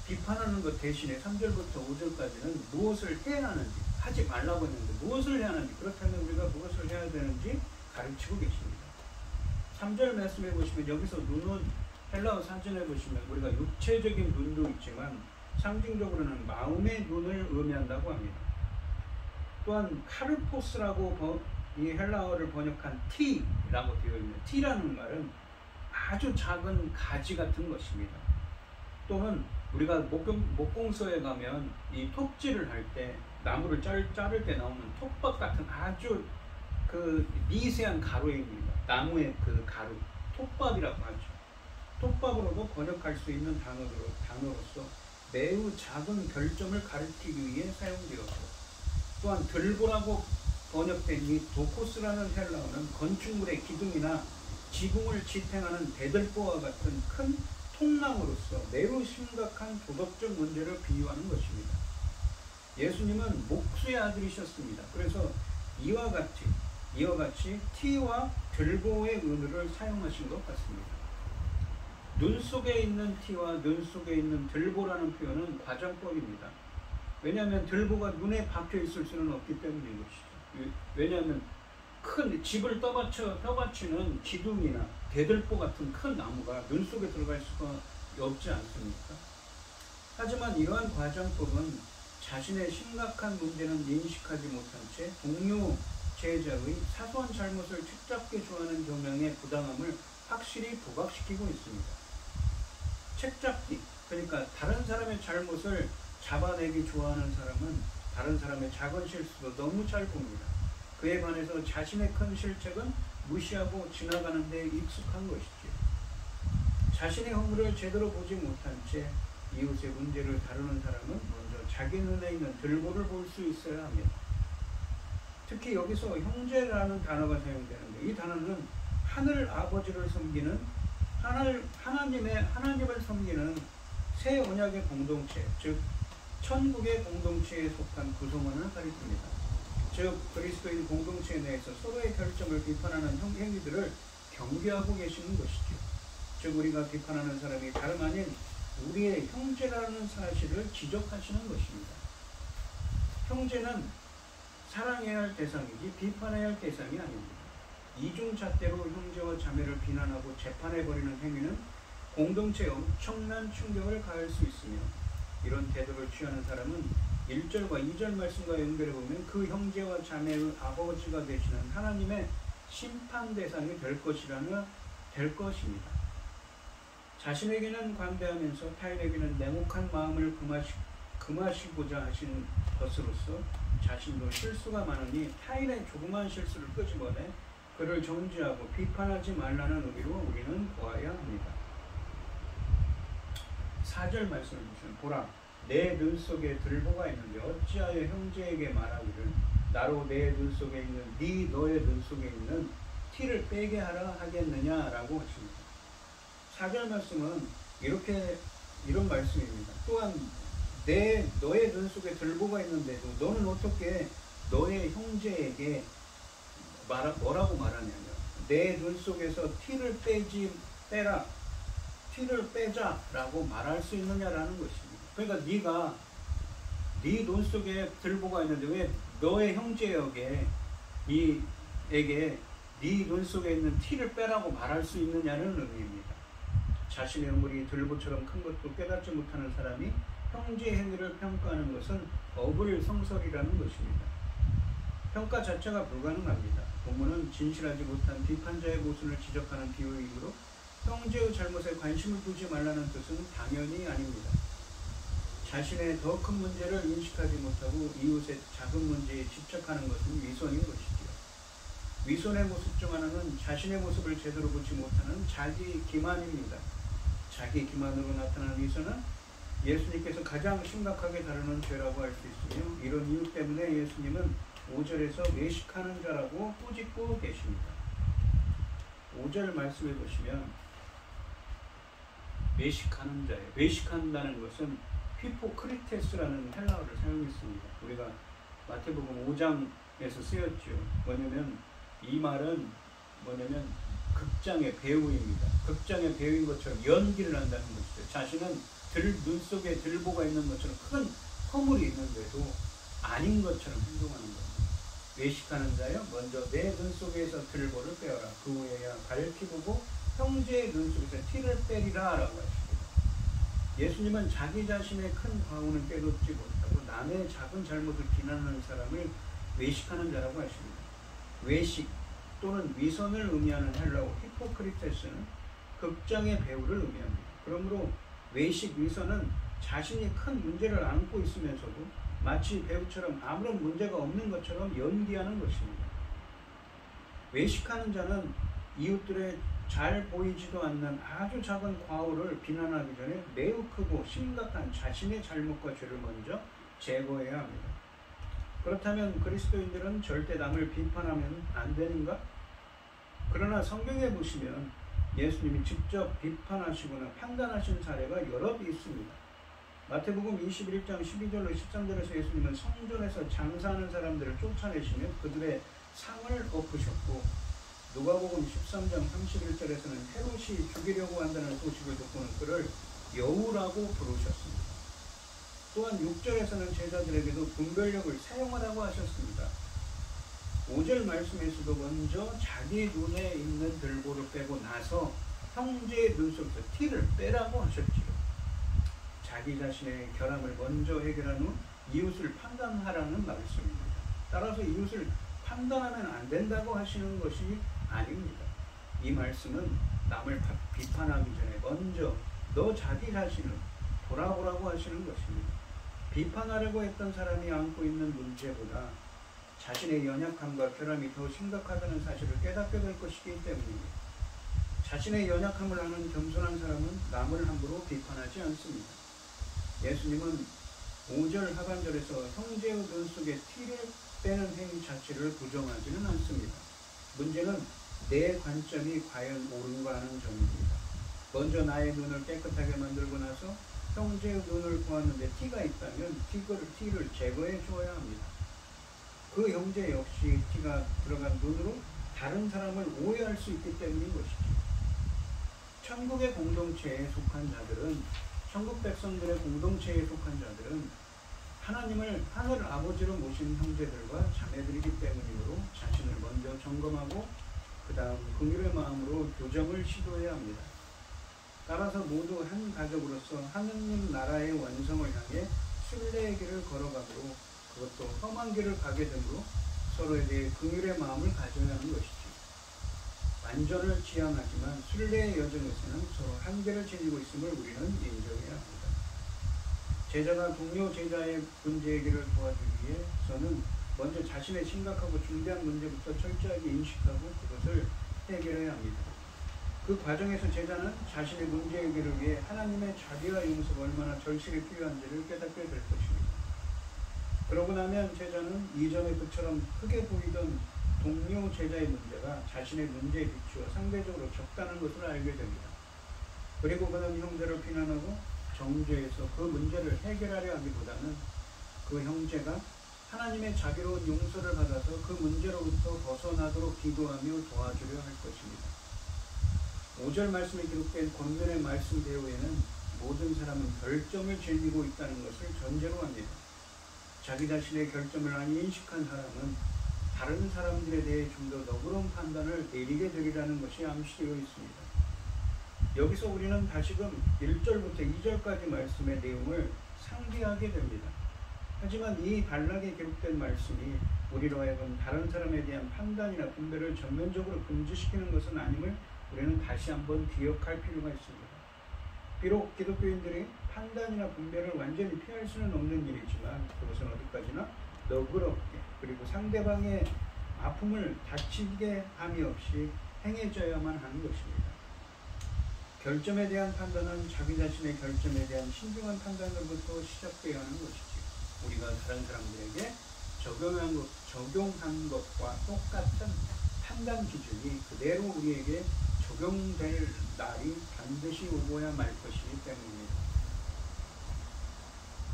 비판하는 것 대신에 3절부터 5절까지는 무엇을 해야 하는지 하지 말라고 했는데 무엇을 해야 하는지 그렇다면 우리가 무엇을 해야 되는지 가르치고 계십니다. 3절 말씀해 보시면 여기서 눈은 헬라어 사전에 보시면 우리가 육체적인 눈도 있지만 상징적으로는 마음의 눈을 의미한다고 합니다. 또한 카르포스라고 이 헬라어를 번역한 티라고 되어 있는 티라는 말은 아주 작은 가지 같은 것입니다. 또는 우리가 목공소에 가면 이 톱질을 할 때 나무를 자를 때 나오는 톱밥 같은 아주 그 미세한 가루입니다. 나무의 그 가루, 톱밥이라고 하죠. 톱밥으로도 번역할 수 있는 단어로서 매우 작은 결점을 가리키기 위해 사용되었고 또한 들보라고 번역된 이 도코스라는 헬라어는 건축물의 기둥이나 지붕을 지탱하는 대들보와 같은 큰 통나무로서 매우 심각한 도덕적 문제를 비유하는 것입니다. 예수님은 목수의 아들이셨습니다. 그래서 이와 같이 티와 들보의 은유를 사용하신 것 같습니다. 눈 속에 있는 티와 눈 속에 있는 들보라는 표현은 과장법입니다. 왜냐하면 들보가 눈에 박혀 있을 수는 없기 때문인 것이죠. 왜냐하면 큰 집을 떠받치는 기둥이나 대들보 같은 큰 나무가 눈 속에 들어갈 수가 없지 않습니까? 하지만 이러한 과장법은 자신의 심각한 문제는 인식하지 못한 채 동료 제자의 사소한 잘못을 책잡게 좋아하는 경향의 부당함을 확실히 부각시키고 있습니다. 책잡기, 그러니까 다른 사람의 잘못을 잡아내기 좋아하는 사람은 다른 사람의 작은 실수도 너무 잘 봅니다. 그에 반해서 자신의 큰 실책은 무시하고 지나가는 데 익숙한 것이죠. 자신의 허물을 제대로 보지 못한 채 이웃의 문제를 다루는 사람은 먼저 자기 눈에 있는 들보를 볼 수 있어야 합니다. 특히 여기서 형제라는 단어가 사용되는데 이 단어는 하늘 아버지를 섬기는 하나님을 섬기는 새 언약의 공동체, 즉 천국의 공동체에 속한 구성원을 가리킵니다. 즉 그리스도인 공동체 내에서 서로의 결점을 비판하는 행위들을 경계하고 계시는 것이죠. 즉 우리가 비판하는 사람이 다름 아닌 우리의 형제라는 사실을 지적하시는 것입니다. 형제는 사랑해야 할 대상이지 비판해야 할 대상이 아닙니다. 이중잣대로 형제와 자매를 비난하고 재판해버리는 행위는 공동체에 엄청난 충격을 가할 수 있으며 이런 태도를 취하는 사람은 1절과 2절 말씀과 연결해보면 그 형제와 자매의 아버지가 되시는 하나님의 심판 대상이 될 것입니다. 자신에게는 관대하면서 타인에게는 냉혹한 마음을 금하시고자 하신 것으로서 자신도 실수가 많으니 타인의 조그마한 실수를 끄집어내 그를 정죄하고 비판하지 말라는 의미로 우리는 보아야 합니다. 4절 말씀을 보시면 보라 내 눈 속에 들보가 있는데 어찌하여 형제에게 말하기를 나로 내 눈 속에 있는 너의 눈 속에 있는 티를 빼게 하라 하겠느냐라고 하십니다. 4절 말씀은 이런 말씀입니다. 또한 너의 눈 속에 들보가 있는데도 너는 어떻게 너의 형제에게 뭐라고 말하냐면 내 눈 속에서 티를 빼자라고 말할 수 있느냐라는 것입니다. 그러니까 네가 네 눈 속에 들보가 있는데 왜 너의 형제에게 네 눈 속에 있는 티를 빼라고 말할 수 있느냐는 의미입니다. 자신의 얼굴이 들보처럼 큰 것도 깨닫지 못하는 사람이 형제의 행위를 평가하는 것은 어불성설이라는 것입니다. 평가 자체가 불가능합니다. 본문은 진실하지 못한 비판자의 모순을 지적하는 비유이므로 형제의 잘못에 관심을 두지 말라는 뜻은 당연히 아닙니다. 자신의 더 큰 문제를 인식하지 못하고 이웃의 작은 문제에 집착하는 것은 위선인 것이지요. 위선의 모습 중 하나는 자신의 모습을 제대로 보지 못하는 자기 기만입니다. 자기 기만으로 나타나는 위선은 예수님께서 가장 심각하게 다루는 죄라고 할 수 있으며 이런 이유 때문에 예수님은 5절에서 외식하는 자라고 꾸짖고 계십니다. 5절 말씀해 보시면 외식하는 자예요. 외식한다는 것은 히포크리테스라는 헬라어를 사용했습니다. 우리가 마태복음 5장에서 쓰였죠. 이 말은 극장의 배우입니다. 극장의 배우인 것처럼 연기를 한다는 것이죠. 자신은 눈 속에 들보가 있는 것처럼 큰 허물이 있는데도 아닌 것처럼 행동하는 겁니다. 외식하는 자여 먼저 내 눈 속에서 들보를 빼어라. 그 후에야 밝히 보고 형제의 눈 속에서 티를 빼리라 라고 하십니다. 예수님은 자기 자신의 큰 과오는 깨닫지 못하고 남의 작은 잘못을 비난하는 사람을 외식하는 자라고 하십니다. 외식 또는 위선을 의미하는 헬라어 히포크리테스는 극장의 배우를 의미합니다. 그러므로 외식, 위선은 자신이 큰 문제를 안고 있으면서도 마치 배우처럼 아무런 문제가 없는 것처럼 연기하는 것입니다. 외식하는 자는 이웃들의 잘 보이지도 않는 아주 작은 과오를 비난하기 전에 매우 크고 심각한 자신의 잘못과 죄를 먼저 제거해야 합니다. 그렇다면 그리스도인들은 절대 남을 비판하면 안 되는가? 그러나 성경에 보시면 예수님이 직접 비판하시거나 판단하신 사례가 여럿 있습니다. 마태복음 21장 12절로 13절에서 예수님은 성전에서 장사하는 사람들을 쫓아내시며 그들의 상을 엎으셨고 누가복음 13장 31절에서는 헤롯이 죽이려고 한다는 소식을 듣고는 그를 여우라고 부르셨습니다. 또한 6절에서는 제자들에게도 분별력을 사용하라고 하셨습니다. 5절 말씀에서도 먼저 자기 눈에 있는 들보를 빼고 나서 형제의 눈 속에서 티를 빼라고 하셨지요. 자기 자신의 결함을 먼저 해결한 후 이웃을 판단하라는 말씀입니다. 따라서 이웃을 판단하면 안 된다고 하시는 것이 아닙니다. 이 말씀은 남을 비판하기 전에 먼저 너 자기 자신을 돌아보라고 하시는 것입니다. 비판하려고 했던 사람이 안고 있는 문제보다 자신의 연약함과 결함이 더 심각하다는 사실을 깨닫게 될 것이기 때문입니다. 자신의 연약함을 아는 겸손한 사람은 남을 함부로 비판하지 않습니다. 예수님은 5절 하반절에서 형제의 눈 속에 티를 빼는 행위 자체를 부정하지는 않습니다. 문제는 내 관점이 과연 옳은가 하는 점입니다. 먼저 나의 눈을 깨끗하게 만들고 나서 형제의 눈을 보았는데 티가 있다면 티를 제거해 주어야 합니다. 그 형제 역시 티가 들어간 눈으로 다른 사람을 오해할 수 있기 때문인 것이죠. 천국의 공동체에 속한 자들은, 천국 백성들의 공동체에 속한 자들은 하나님을 하늘 아버지로 모신 형제들과 자매들이기 때문이므로 자신을 먼저 점검하고 그 다음 긍휼의 마음으로 교정을 시도해야 합니다. 따라서 모두 한 가족으로서 하느님 나라의 완성을 향해 순례의 길을 걸어가므로 그것도 험한 길을 가게 되므로 서로에 대해 긍휼의 마음을 가져야 하는 것이죠. 완전을 지향하지만 순례의 여정에서는 서로 한계를 지니고 있음을 우리는 인정해야 합니다. 제자가 동료 제자의 문제 해결을 도와주기 위해서는 먼저 자신의 심각하고 중대한 문제부터 철저하게 인식하고 그것을 해결해야 합니다. 그 과정에서 제자는 자신의 문제 해결을 위해 하나님의 자비와 용서가 얼마나 절실히 필요한지를 깨닫게 될 것입니다. 그러고 나면 제자는 이전에 그처럼 크게 보이던 동료 제자의 문제가 자신의 문제에 비추어 상대적으로 적다는 것을 알게 됩니다. 그리고 그는 형제를 비난하고 정죄해서 그 문제를 해결하려 하기보다는 그 형제가 하나님의 자비로운 용서를 받아서 그 문제로부터 벗어나도록 기도하며 도와주려 할 것입니다. 5절 말씀에 기록된 권면의 말씀 배후에는 모든 사람은 결점을 즐기고 있다는 것을 전제로 합니다. 자기 자신의 결점을 많이 인식한 사람은 다른 사람들에 대해 좀 더 너그러운 판단을 내리게 되리라는 것이 암시되어 있습니다. 여기서 우리는 다시금 1절부터 2절까지 말씀의 내용을 상기하게 됩니다. 하지만 이 단락에 기록된 말씀이 우리로 하여금 다른 사람에 대한 판단이나 분별을 전면적으로 금지시키는 것은 아님을 우리는 다시 한번 기억할 필요가 있습니다. 비록 기독교인들이 판단이나 분별을 완전히 피할 수는 없는 일이지만 그것은 어디까지나 너그럽게 그리고 상대방의 아픔을 다치게 함이 없이 행해져야만 하는 것입니다. 결점에 대한 판단은 자기 자신의 결점에 대한 신중한 판단으로부터 시작되어야 하는 것이지 우리가 다른 사람들에게 적용한 것과 똑같은 판단 기준이 그대로 우리에게 적용될 날이 반드시 오고야 말 것이기 때문입니다.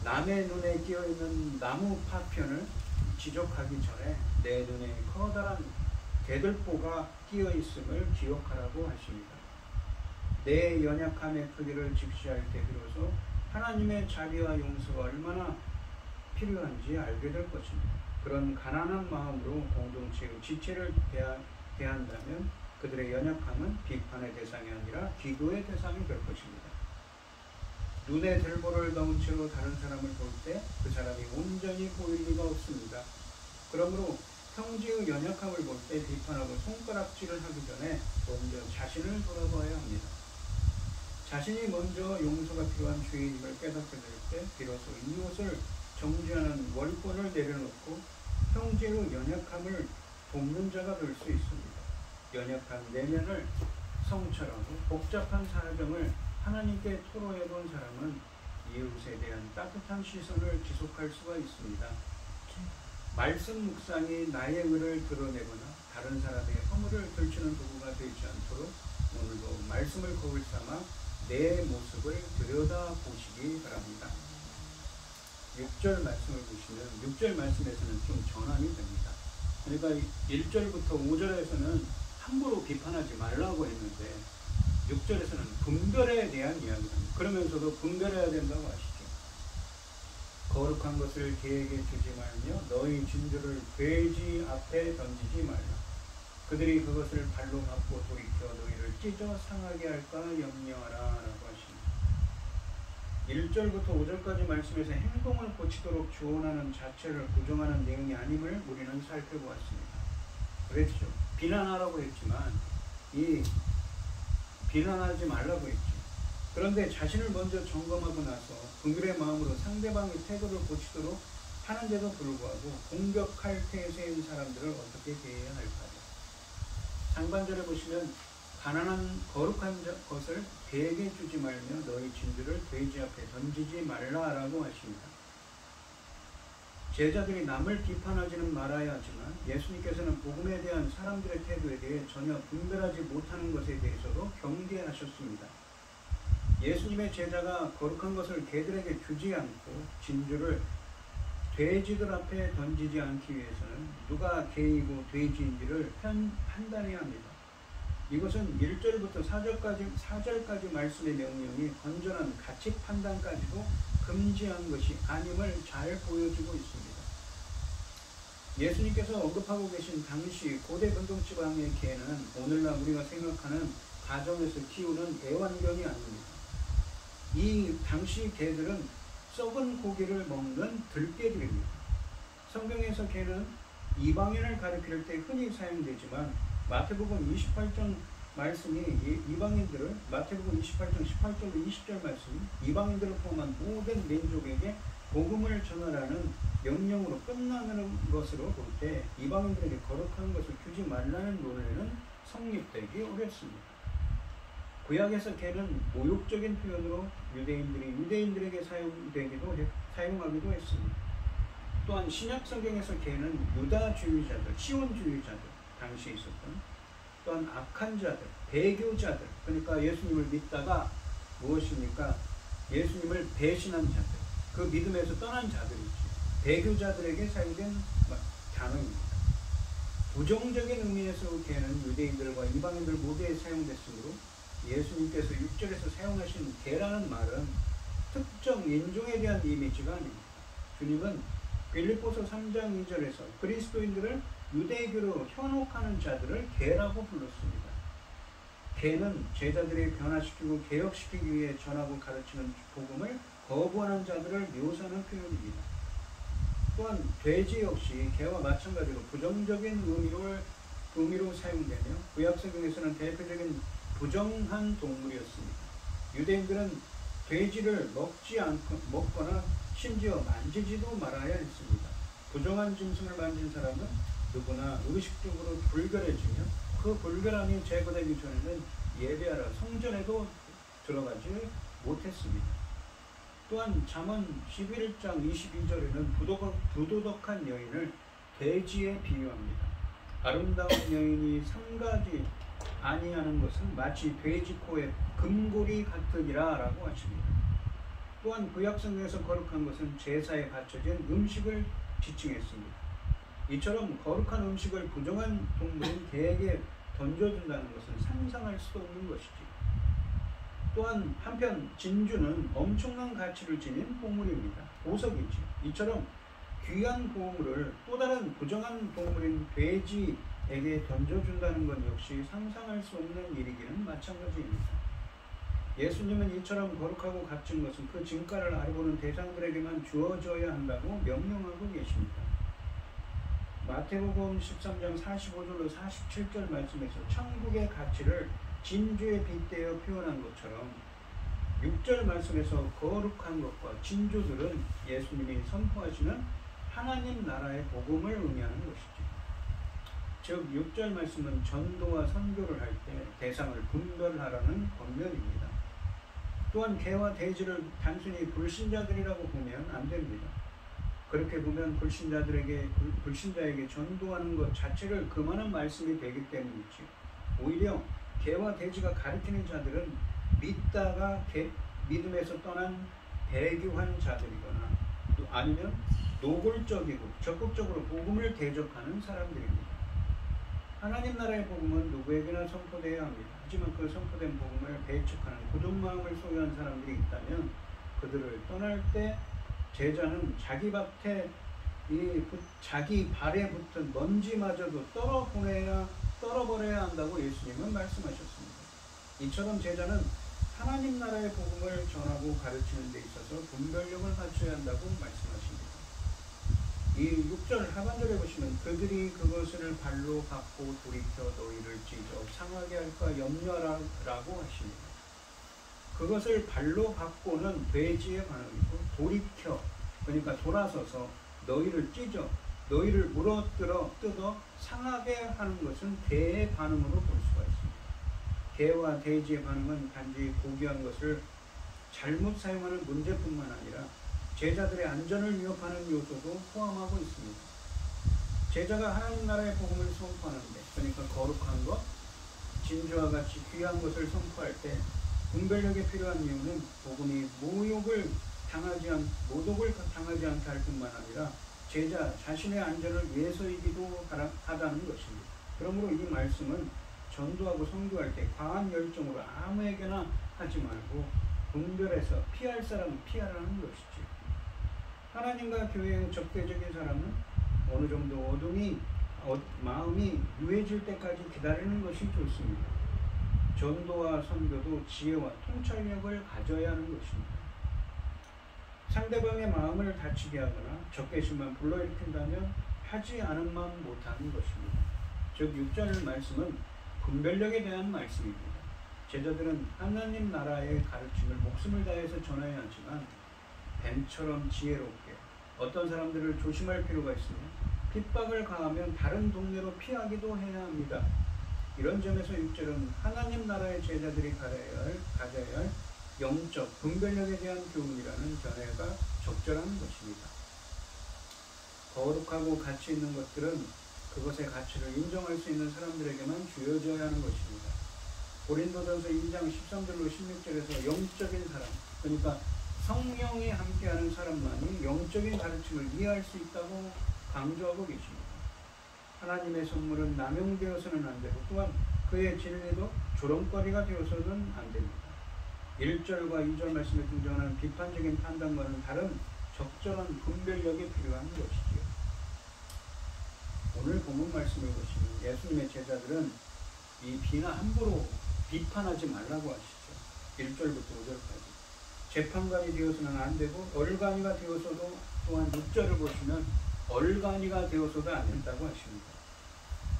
남의 눈에 끼어있는 나무 파편을 지적하기 전에 내 눈에 커다란 대들보가 끼어있음을 기억하라고 하십니다. 내 연약함의 크기를 직시할 때 비로소 하나님의 자비와 용서가 얼마나 필요한지 알게 될 것입니다. 그런 가난한 마음으로 공동체의 지체를 대한다면 그들의 연약함은 비판의 대상이 아니라 기도의 대상이 될 것입니다. 눈에 들보를 넣은 채로 다른 사람을 볼 때 그 사람이 온전히 보일 리가 없습니다. 그러므로 형제의 연약함을 볼 때 비판하고 손가락질을 하기 전에 먼저 자신을 돌아봐야 합니다. 자신이 먼저 용서가 필요한 죄인임을 깨닫게 될 때 비로소 이웃을 정죄하는 월권을 내려놓고 형제의 연약함을 돕는 자가 될 수 있습니다. 연약한 내면을 성찰하고 복잡한 사정을 하나님께 토로해본 사람은 이웃에 대한 따뜻한 시선을 지속할 수가 있습니다. 말씀 묵상이 나의 의를 드러내거나 다른 사람의 허물을 들추는 도구가 되지 않도록 오늘도 말씀을 거울 삼아 내 모습을 들여다보시기 바랍니다. 6절 말씀을 보시면 6절 말씀에서는 좀 전환이 됩니다. 그러니까 1절부터 5절에서는 함부로 비판하지 말라고 했는데 6절에서는 분별에 대한 이야기입니다. 그러면서도 분별해야 된다고 하시죠. 거룩한 것을 개에게 주지 말며 너희 진주를 돼지 앞에 던지지 말라. 그들이 그것을 발로 밟고 돌이켜 너희를 찢어 상하게 할까 염려하라 라고 하십니다. 1절부터 5절까지 말씀에서 행동을 고치도록 주원하는 자체를 부정하는 내용이 아님을 우리는 살펴보았습니다. 그랬죠. 비난하라고 했지만 비난하지 말라고 했죠. 그런데 자신을 먼저 점검하고 나서 분별의 마음으로 상대방의 태도를 고치도록 하는데도 불구하고 공격할 태세인 사람들을 어떻게 대해야 할까요? 상반절에 보시면 가난한 거룩한 것을 개에게 주지 말며 너희 진주를 돼지 앞에 던지지 말라라고 하십니다. 제자들이 남을 비판하지는 말아야 하지만 예수님께서는 복음에 대한 사람들의 태도에 대해 전혀 분별하지 못하는 것에 대해서도 경계하셨습니다. 예수님의 제자가 거룩한 것을 개들에게 주지 않고 진주를 돼지들 앞에 던지지 않기 위해서는 누가 개이고 돼지인지를 판단해야 합니다. 이것은 1절부터 4절까지 말씀의 명령이 건전한 가치 판단까지도 금지한 것이 아님을 잘 보여주고 있습니다. 예수님께서 언급하고 계신 당시 고대 근동지방의 개는 오늘날 우리가 생각하는 가정에서 키우는 애완견이 아닙니다. 이 당시 개들은 썩은 고기를 먹는 들개들입니다. 성경에서 개는 이방인을 가리킬 때 흔히 사용되지만 마태복음 28장 말씀이 이방인들을, 마태복음 28장 18절로 20절 말씀이 이방인들을 포함한 모든 민족에게 복음을 전하라는 명령으로 끝나는 것으로 볼 때 이방인들에게 거룩한 것을 주지 말라는 논리는 성립되기 어렵습니다. 구약에서 개는 모욕적인 표현으로 유대인들에게 사용하기도 했습니다. 또한 신약 성경에서 개는 유다주의자들, 시온주의자들, 당시에 있었던, 또한 악한 자들, 배교자들, 그러니까 예수님을 믿다가 무엇입니까? 예수님을 배신한 자들, 그 믿음에서 떠난 자들이지, 배교자들에게 사용된 단어입니다. 부정적인 의미에서 개는 유대인들과 이방인들 모두에 사용됐으므로 예수님께서 6절에서 사용하신 개라는 말은 특정 인종에 대한 이미지가 아닙니다. 주님은 빌립보서 3장 2절에서 그리스도인들을 유대교로 현혹하는 자들을 개라고 불렀습니다. 개는 제자들이 변화시키고 개혁시키기 위해 전하고 가르치는 복음을 거부하는 자들을 묘사하는 표현입니다. 또한 돼지 역시 개와 마찬가지로 부정적인 의미로 사용되며 구약성경에서는 대표적인 부정한 동물이었습니다. 유대인들은 돼지를 먹거나 심지어 만지지도 말아야 했습니다. 부정한 짐승을 만진 사람은 누구나 의식적으로 불결해지며 그 불결함이 제거되기 전에는 예배하러 성전에도 들어가지 못했습니다. 또한 잠언 11장 22절에는 부도덕한 여인을 돼지에 비유합니다. 아름다운 여인이 3가지 아니하는 것은 마치 돼지 코에 금고리 같으니라 라고 하십니다. 또한 구약성경에서 거룩한 것은 제사에 바쳐진 음식을 지칭했습니다. 이처럼 거룩한 음식을 부정한 동물인 개에게 던져준다는 것은 상상할 수도 없는 것이지. 또한 한편 진주는 엄청난 가치를 지닌 보물입니다. 보석이지. 이처럼 귀한 보물을 또 다른 부정한 동물인 돼지에게 던져준다는 것 역시 상상할 수 없는 일이기는 마찬가지입니다. 예수님은 이처럼 거룩하고 값진 것은 그 진가를 알아보는 대상들에게만 주어져야 한다고 명령하고 계십니다. 마태복음 13장 45절로 47절 말씀에서 천국의 가치를 진주에 빗대어 표현한 것처럼 6절 말씀에서 거룩한 것과 진주들은 예수님이 선포하시는 하나님 나라의 복음을 의미하는 것이죠. 즉 6절 말씀은 전도와 선교를 할 때 대상을 분별하라는 권면입니다. 또한 개와 돼지를 단순히 불신자들이라고 보면 안 됩니다. 그렇게 보면 불신자에게 전도하는 것 자체를 금하는 말씀이 되기 때문이지. 오히려 개와 돼지가 가리키는 자들은 믿다가 믿음에서 떠난 배교한 자들이거나 또 아니면 노골적이고 적극적으로 복음을 대적하는 사람들입니다. 하나님 나라의 복음은 누구에게나 선포되어야 합니다. 하지만 그 선포된 복음을 배척하는 굳은 마음을 소유한 사람들이 있다면 그들을 떠날 때 제자는 자기 발에 붙은 먼지마저도 떨어버려야 한다고 예수님은 말씀하셨습니다. 이처럼 제자는 하나님 나라의 복음을 전하고 가르치는 데 있어서 분별력을 갖춰야 한다고 말씀하십니다. 이 6절 하반절에 보시면 그들이 그것을 발로 밟고 돌이켜 너희를 찢어 상하게 할까 염려하라고 하십니다. 그것을 발로 밟고는 돼지의 반응이고 돌이켜, 그러니까 돌아서서 너희를 찢어, 너희를 뜯어 상하게 하는 것은 개의 반응으로 볼 수가 있습니다. 개와 돼지의 반응은 단지 고귀한 것을 잘못 사용하는 문제뿐만 아니라 제자들의 안전을 위협하는 요소도 포함하고 있습니다. 제자가 하나님 나라의 복음을 선포하는데, 그러니까 거룩한 것, 진주와 같이 귀한 것을 선포할 때 분별력이 필요한 이유는 복음이 모독을 당하지 않게 할 뿐만 아니라 제자 자신의 안전을 위해서이기도 하다는 것입니다. 그러므로 이 말씀은 전도하고 선교할 때 과한 열정으로 아무에게나 하지 말고 분별해서 피할 사람은 피하라는 것이지. 하나님과 교회의 적대적인 사람은 어느 정도 마음이 유해질 때까지 기다리는 것이 좋습니다. 전도와 선교도 지혜와 통찰력을 가져야 하는 것입니다. 상대방의 마음을 다치게 하거나 적개심만 불러일으킨다면 하지 않은 마음 못하는 것입니다. 즉 6절 말씀은 분별력에 대한 말씀입니다. 제자들은 하나님 나라의 가르침을 목숨을 다해서 전해야 하지만 뱀처럼 지혜롭게 어떤 사람들을 조심할 필요가 있으며 핍박을 가하면 다른 동네로 피하기도 해야 합니다. 이런 점에서 6절은 하나님 나라의 제자들이 가져야 할 영적 분별력에 대한 교훈이라는 견해가 적절한 것입니다. 거룩하고 가치 있는 것들은 그것의 가치를 인정할 수 있는 사람들에게만 주어져야 하는 것입니다. 고린도전서 2장 13절로 16절에서 영적인 사람, 그러니까 성령이 함께하는 사람만이 영적인 가르침을 이해할 수 있다고 강조하고 계십니다. 하나님의 선물은 남용되어서는 안 되고 또한 그의 진리도 조롱거리가 되어서는 안 됩니다. 1절과 2절 말씀에 등장하는 비판적인 판단과는 다른 적절한 분별력이 필요한 것이지요. 오늘 본문 말씀을 보시면 예수님의 제자들은 이 비나 함부로 비판하지 말라고 하시죠. 1절부터 5절까지. 재판관이 되어서는 안 되고 얼간이가 되어서도, 또한 6절을 보시면 얼간이가 되어서도 안 된다고 하십니다.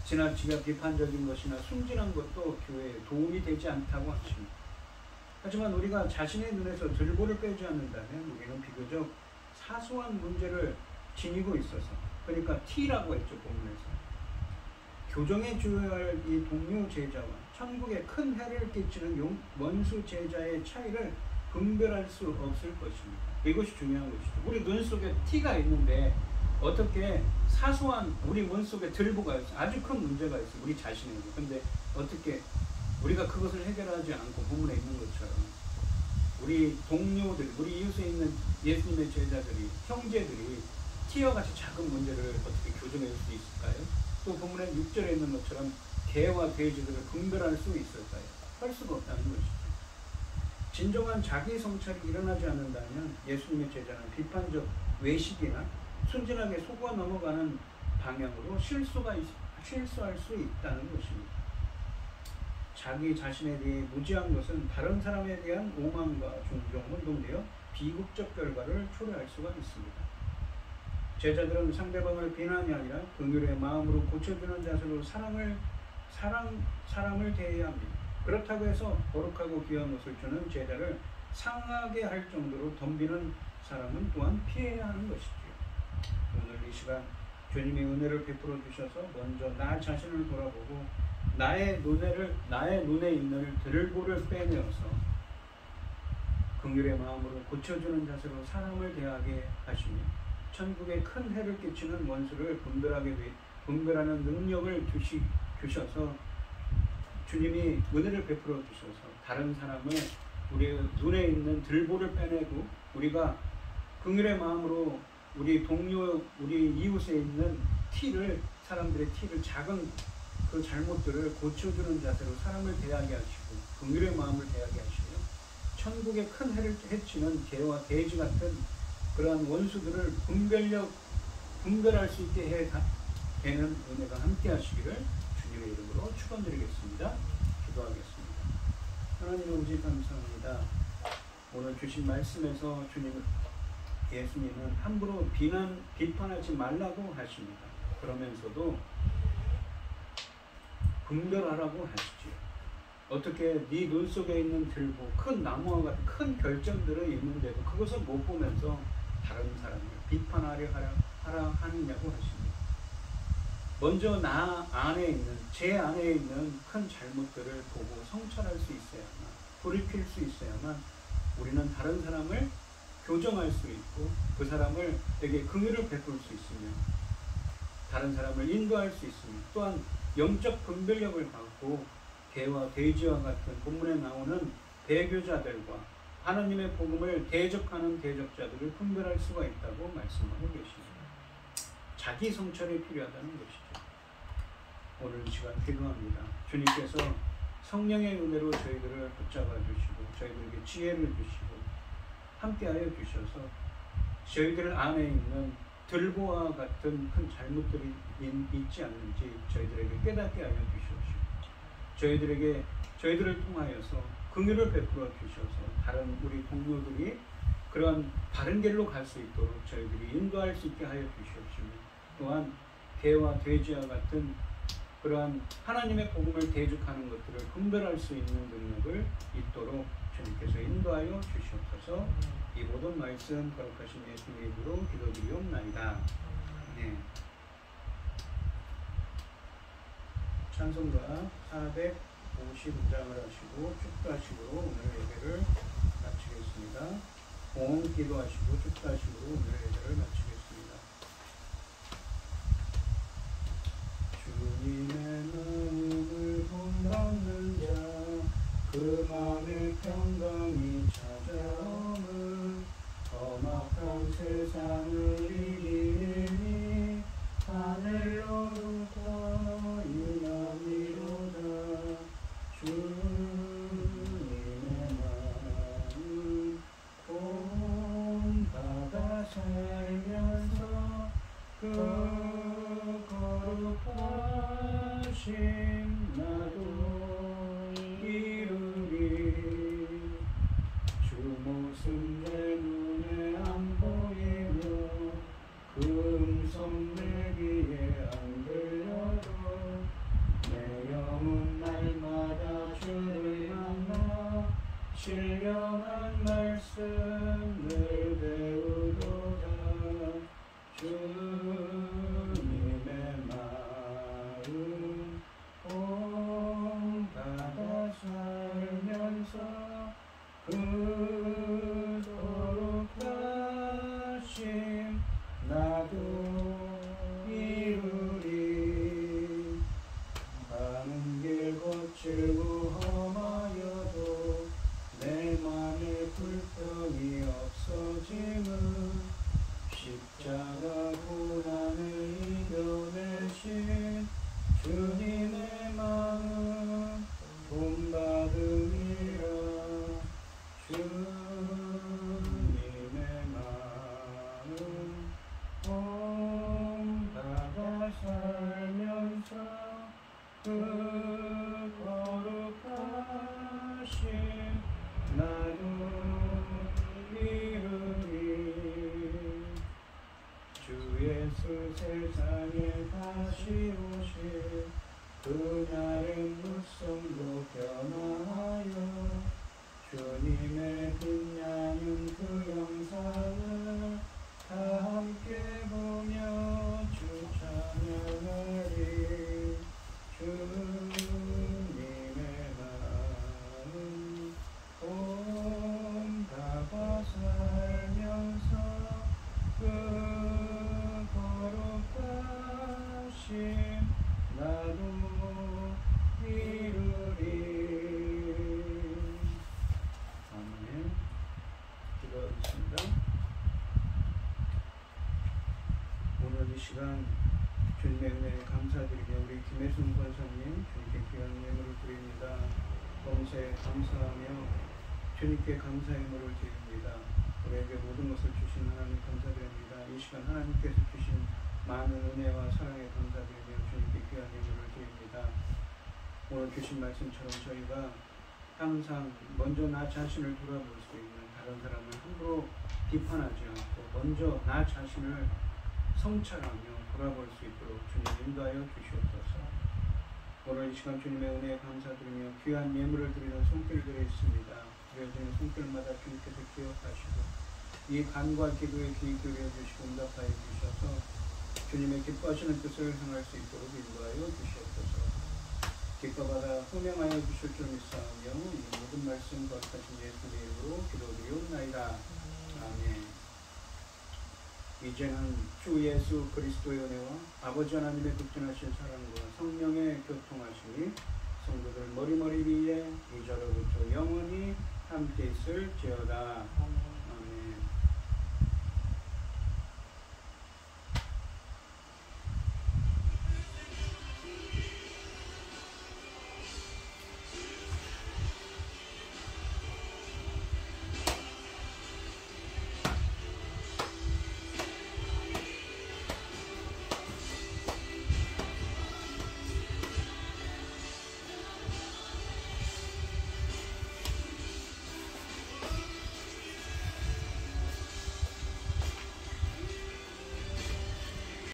지나치게 비판적인 것이나 순진한 것도 교회에 도움이 되지 않다고 하십니다. 하지만 우리가 자신의 눈에서 들보를 빼지 않는다면 우리는 비교적 사소한 문제를 지니고 있어서, 그러니까 T라고 했죠, 본문에서. 교정해 주어야 할 이 동료 제자와 천국에 큰 해를 끼치는 원수 제자의 차이를 분별할 수 없을 것입니다. 이것이 중요한 것이죠. 우리 눈 속에 T가 있는데 어떻게 사소한 우리 눈 속에 들보가 있어요. 아주 큰 문제가 있어요. 우리 자신에게. 근데 어떻게 우리가 그것을 해결하지 않고 본문에 있는 것처럼 우리 동료들, 우리 이웃에 있는 예수님의 제자들이, 형제들이 T와 같이 작은 문제를 어떻게 교정할 수 있을까요? 또 본문에 6절에 있는 것처럼 개와 돼지들을 분별할 수 있을까요? 할 수가 없다는 것이죠. 진정한 자기 성찰이 일어나지 않는다면 예수님의 제자는 비판적 외식이나 순진하게 속아 넘어가는 방향으로 실수할 수 있다는 것입니다. 자기 자신에 대해 무지한 것은 다른 사람에 대한 오만과 존경을 동대어 비극적 결과를 초래할 수가 있습니다. 제자들은 상대방을 비난이 아니라 긍휼의 마음으로 고쳐주는 자세로 사람을 대해야 합니다. 그렇다고 해서 거룩하고 귀한 것을 주는 제자를 상하게 할 정도로 덤비는 사람은 또한 피해야 하는 것이지요. 오늘 이 시간 주님의 은혜를 베풀어 주셔서 먼저 나 자신을 돌아보고 나의 눈에 있는 들보를 빼내어서 긍휼의 마음으로 고쳐주는 자세로 사람을 대하게 하시며 천국에 큰 해를 끼치는 원수를 분별하는 능력을 주셔서 주님이 은혜를 베풀어 주셔서 다른 사람을 우리 눈에 있는 들보를 빼내고 우리가 긍휼의 마음으로 우리 동료, 우리 이웃에 있는 사람들의 작은 그 잘못들을 고쳐주는 자세로 사람을 대하게 하시고 긍휼의 마음을 대하게 하시고 천국에 큰 해를 해치는 개와 돼지 같은 그러한 원수들을 분별할 수 있게 되는 은혜가 함께 하시기를 주님의 이름으로 축원드리겠습니다. 기도하겠습니다. 하나님 아버지 감사합니다. 오늘 주신 말씀에서 예수님은 함부로 비판하지 말라고 하십니다. 그러면서도 분별하라고 하시죠. 어떻게 네 눈 속에 있는 들보, 큰 나무와 같은 큰 결정들은 있는데도 그것을 못 보면서 다른 사람을 비판하려 하느냐고 하십니다. 먼저 제 안에 있는 큰 잘못들을 보고 성찰할 수 있어야만, 돌이킬 수 있어야만 우리는 다른 사람을 교정할 수 있고 그 사람에게 긍휼을 베풀 수 있으며 다른 사람을 인도할 수 있으며 또한 영적 분별력을 갖고 개와 돼지와 같은 본문에 나오는 배교자들과 하나님의 복음을 대적하는 대적자들을 분별할 수가 있다고 말씀하고 계십니다. 자기 성찰이 필요하다는 것이죠. 오늘 이 시간 기도합니다. 주님께서 성령의 은혜로 저희들을 붙잡아 주시고 저희들에게 지혜를 주시고 함께하여 주셔서 저희들 안에 있는 들보와 같은 큰 잘못들이 있지 않는지 저희들에게 깨닫게 하여 주시옵시고 저희들을 통하여서 긍휼을 베풀어 주셔서 다른 우리 동료들이 그런 바른 길로 갈 수 있도록 저희들이 인도할 수 있게 하여 주시옵시며 또한 개와 돼지와 같은 그러한 하나님의 복음을 대적하는 것들을 분별할 수 있는 능력을 있도록 주님께서 인도하여 주시옵소서. 이 모든 말씀 거룩하신 예수님 이름으로 기도드리옵나이다. 네. 찬송가 450장을 하시고 축도하시고 오늘 예배를 마치겠습니다. 봉 기도하시고 축도하시고 오늘 예배를 마치겠습니다. 주님의 마음을 본받는 자 그 마음의 평강이 찾아오는 험악한 세상을 이기니 하늘로부터 임함이로다. 주님의 마음 본받아 살면서 그 거룩하신 나도 모습 내 눈에 안 보이며 그 음성 내 귀에 안 들려도 내 영혼 날마다 주를 만나 신령한 말씀을 배우도다. 주님의 마음 본받아 살면서 그 거룩하심 나도 이루리. 가는 길 거칠고 험하여도 내 맘에 불평이 없어짐은 십자가 고난을 이겨내신 주님의 마음 본받음이라. 주님의 마음 본받아 살면서 그 거룩하신 나도 이루리. 주 예수 세상에 다시 오실 그날의 무성도 변화하여 주님의 빛나는 그 영상을 다 함께 보며 주 찬양하리. 주님의 마음 본받아 살면서 그 거룩하신 나도 이루리. 기도하겠습니다. 오늘 이 시간 주님의 은혜에 감사드리며 우리 김혜순 권사님 주님께 귀한 예물을 드립니다. 범사에 감사하며 주님께 감사의 예물을 드립니다. 우리에게 모든 것을 주신 하나님 감사드립니다. 이 시간 하나님께서 주신 많은 은혜와 사랑에 감사드리며 주님께 귀한 예물을 드립니다. 오늘 주신 말씀처럼 저희가 항상 먼저 나 자신을 돌아볼 수 있는, 다른 사람을 함부로 비판하지 않고 먼저 나 자신을 성찰하며 돌아볼 수 있도록 주님 인도하여 주시옵소서. 오늘 이 시간 주님의 은혜에 감사드리며 귀한 예물을 드리는 손길들이 있습니다. 드려지는 손길마다 주님께서 기억하시고 이 간과 기도에 귀 기울여 주시고 응답하여 주셔서 주님의 기뻐하시는 뜻을 행할 수 있도록 인도하여 주시옵소서. 기뻐받아 흥명하여 주실 줄 믿사오며 이 모든 말씀 거룩하신 예수의 이름으로 기도드리옵나이다. 아멘. 이제는 주 예수 그리스도의 은혜와 아버지 하나님의 극진하신 사랑과 성령의 교통하심이 성도들 머리머리 위에 이제로부터 영원히 함께 있을지어다.